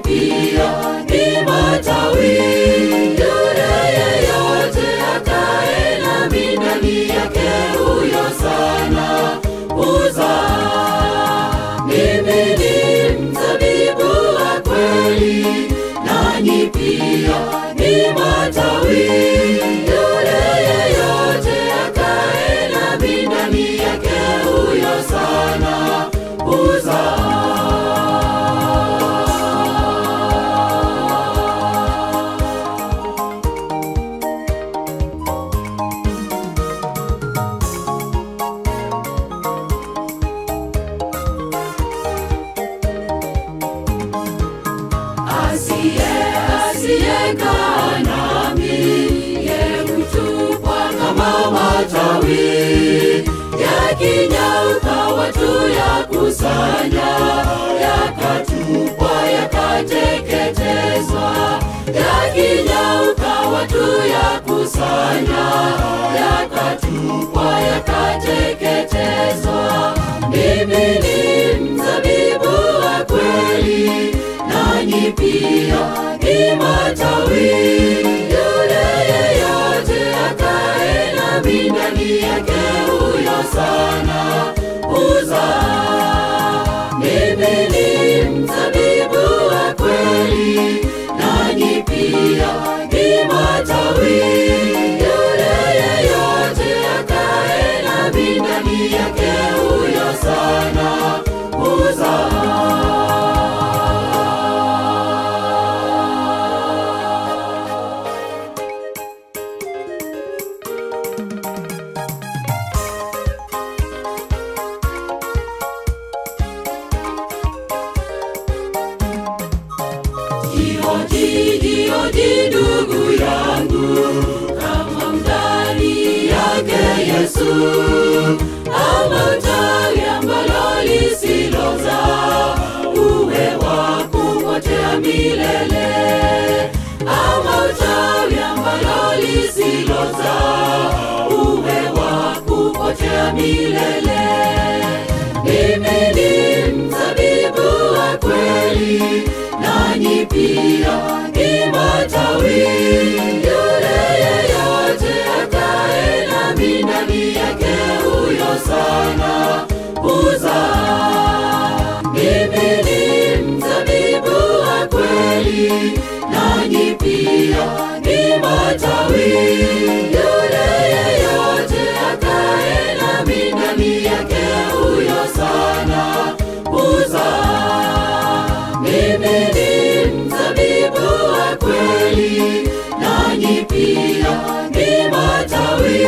pia ni matawi. Yule yeyote akae nami ndani yake, huyo sana huzaa. Mimi ni mzabibu wa kweli, nanyi pia ni matawi. Yule yeyote akae nami ndani yake, huyo sana huzaa. Asiyekaa nami, ye hutupwa kama matawi, yakinyauka watu yakusanya, yakatupwa yakateketezwa. Yakinyauka watu yakusanya, yakatupwa yakateketezwa. Mimi ni mzabibu wa kweli, nanyi pia ni matawi. Yule yeyote akae nami ndani yake, huyo sana huzaa. Mimi ni mzabibu wa kweli, nanyi pia ni matawi. Yule yeyote akae nami ndani yake, huyo sana huzaa. Jioji ndugu yangu, kama ndani yake Yesu, ama tawi ambalo lisilozaa, uwe wa kupotea milele. Ama tawi ambalo lisilozaa, uwe wa kupotea milele. Mimi ni mzabibu wa kweli, nanyi pia ni matawi. Yule yeyote akae nami ndani yake, huyo sana huzaa. Mimi ni mzabibu wa kweli, nanyi pia ni matawi. Yule yeyote akae nami ndani yake, huyo sana huzaa. Mimi ni mzabibu wa kweli, nanyi pia ni matawi.